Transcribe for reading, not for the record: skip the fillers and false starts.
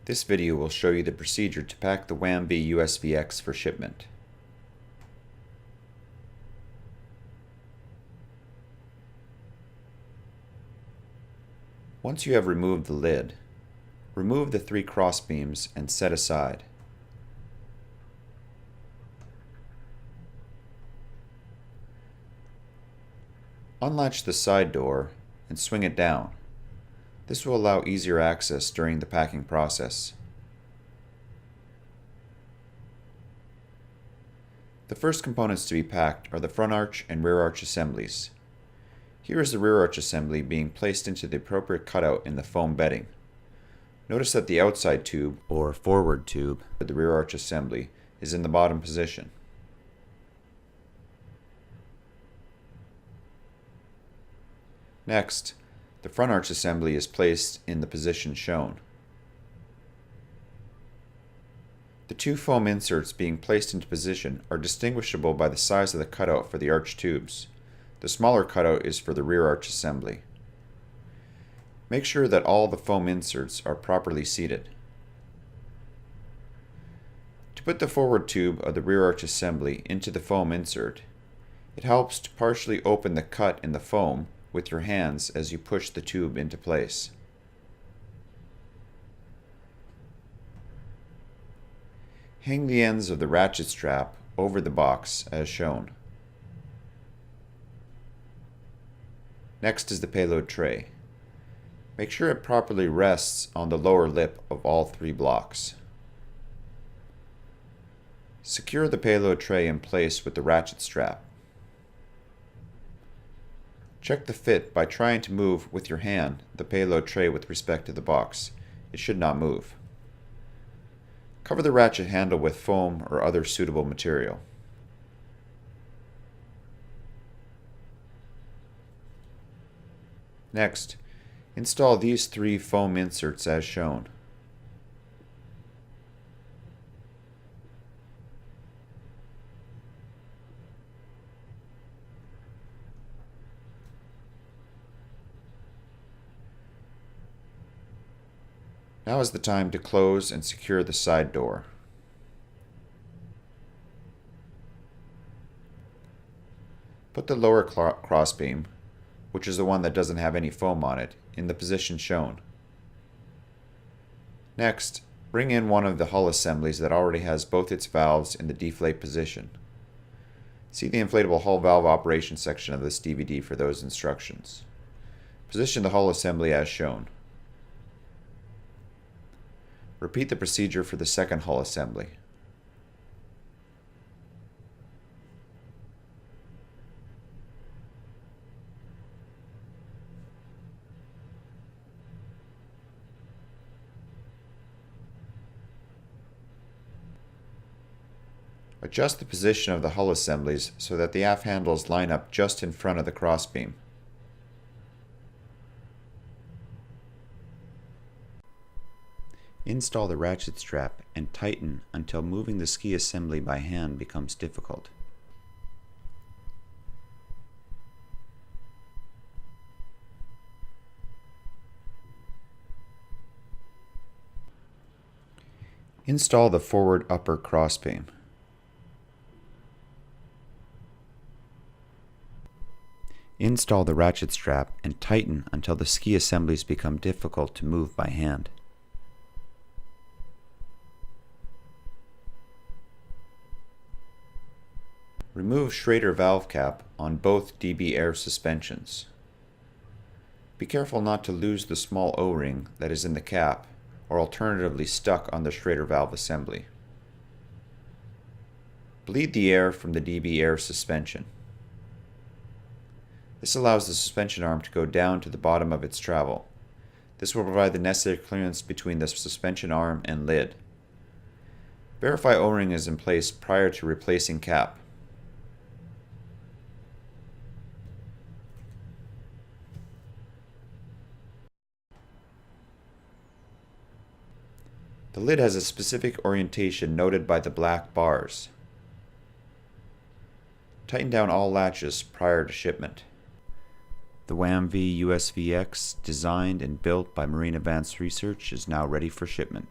This video will show you the procedure to pack the WAM USVx for shipment. Once you have removed the lid, remove the 3 crossbeams and set aside. Unlatch the side door and swing it down. This will allow easier access during the packing process. The first components to be packed are the front arch and rear arch assemblies. Here is the rear arch assembly being placed into the appropriate cutout in the foam bedding. Notice that the outside tube, or forward tube, for the rear arch assembly is in the bottom position. Next, the front arch assembly is placed in the position shown. The 2 foam inserts being placed into position are distinguishable by the size of the cutout for the arch tubes. The smaller cutout is for the rear arch assembly. Make sure that all the foam inserts are properly seated. To put the forward tube of the rear arch assembly into the foam insert, it helps to partially open the cut in the foam with your hands as you push the tube into place. Hang the ends of the ratchet strap over the box as shown. Next is the payload tray. Make sure it properly rests on the lower lip of all 3 blocks. Secure the payload tray in place with the ratchet strap. Check the fit by trying to move with your hand the payload tray with respect to the box. It should not move. Cover the ratchet handle with foam or other suitable material. Next, install these 3 foam inserts as shown. Now is the time to close and secure the side door. Put the lower crossbeam, which is the one that doesn't have any foam on it, in the position shown. Next, bring in one of the hull assemblies that already has both its valves in the deflate position. See the inflatable hull valve operation section of this DVD for those instructions. Position the hull assembly as shown. Repeat the procedure for the second hull assembly. Adjust the position of the hull assemblies so that the aft handles line up just in front of the crossbeam. Install the ratchet strap and tighten until moving the ski assembly by hand becomes difficult. Install the forward upper crossbeam. Install the ratchet strap and tighten until the ski assemblies become difficult to move by hand. Remove Schrader valve cap on both DB air suspensions. Be careful not to lose the small O-ring that is in the cap, or alternatively stuck on the Schrader valve assembly. Bleed the air from the DB air suspension. This allows the suspension arm to go down to the bottom of its travel. This will provide the necessary clearance between the suspension arm and lid. Verify O-ring is in place prior to replacing cap. The lid has a specific orientation noted by the black bars. Tighten down all latches prior to shipment. The WAM USVx, designed and built by Marine Advanced Research, is now ready for shipment.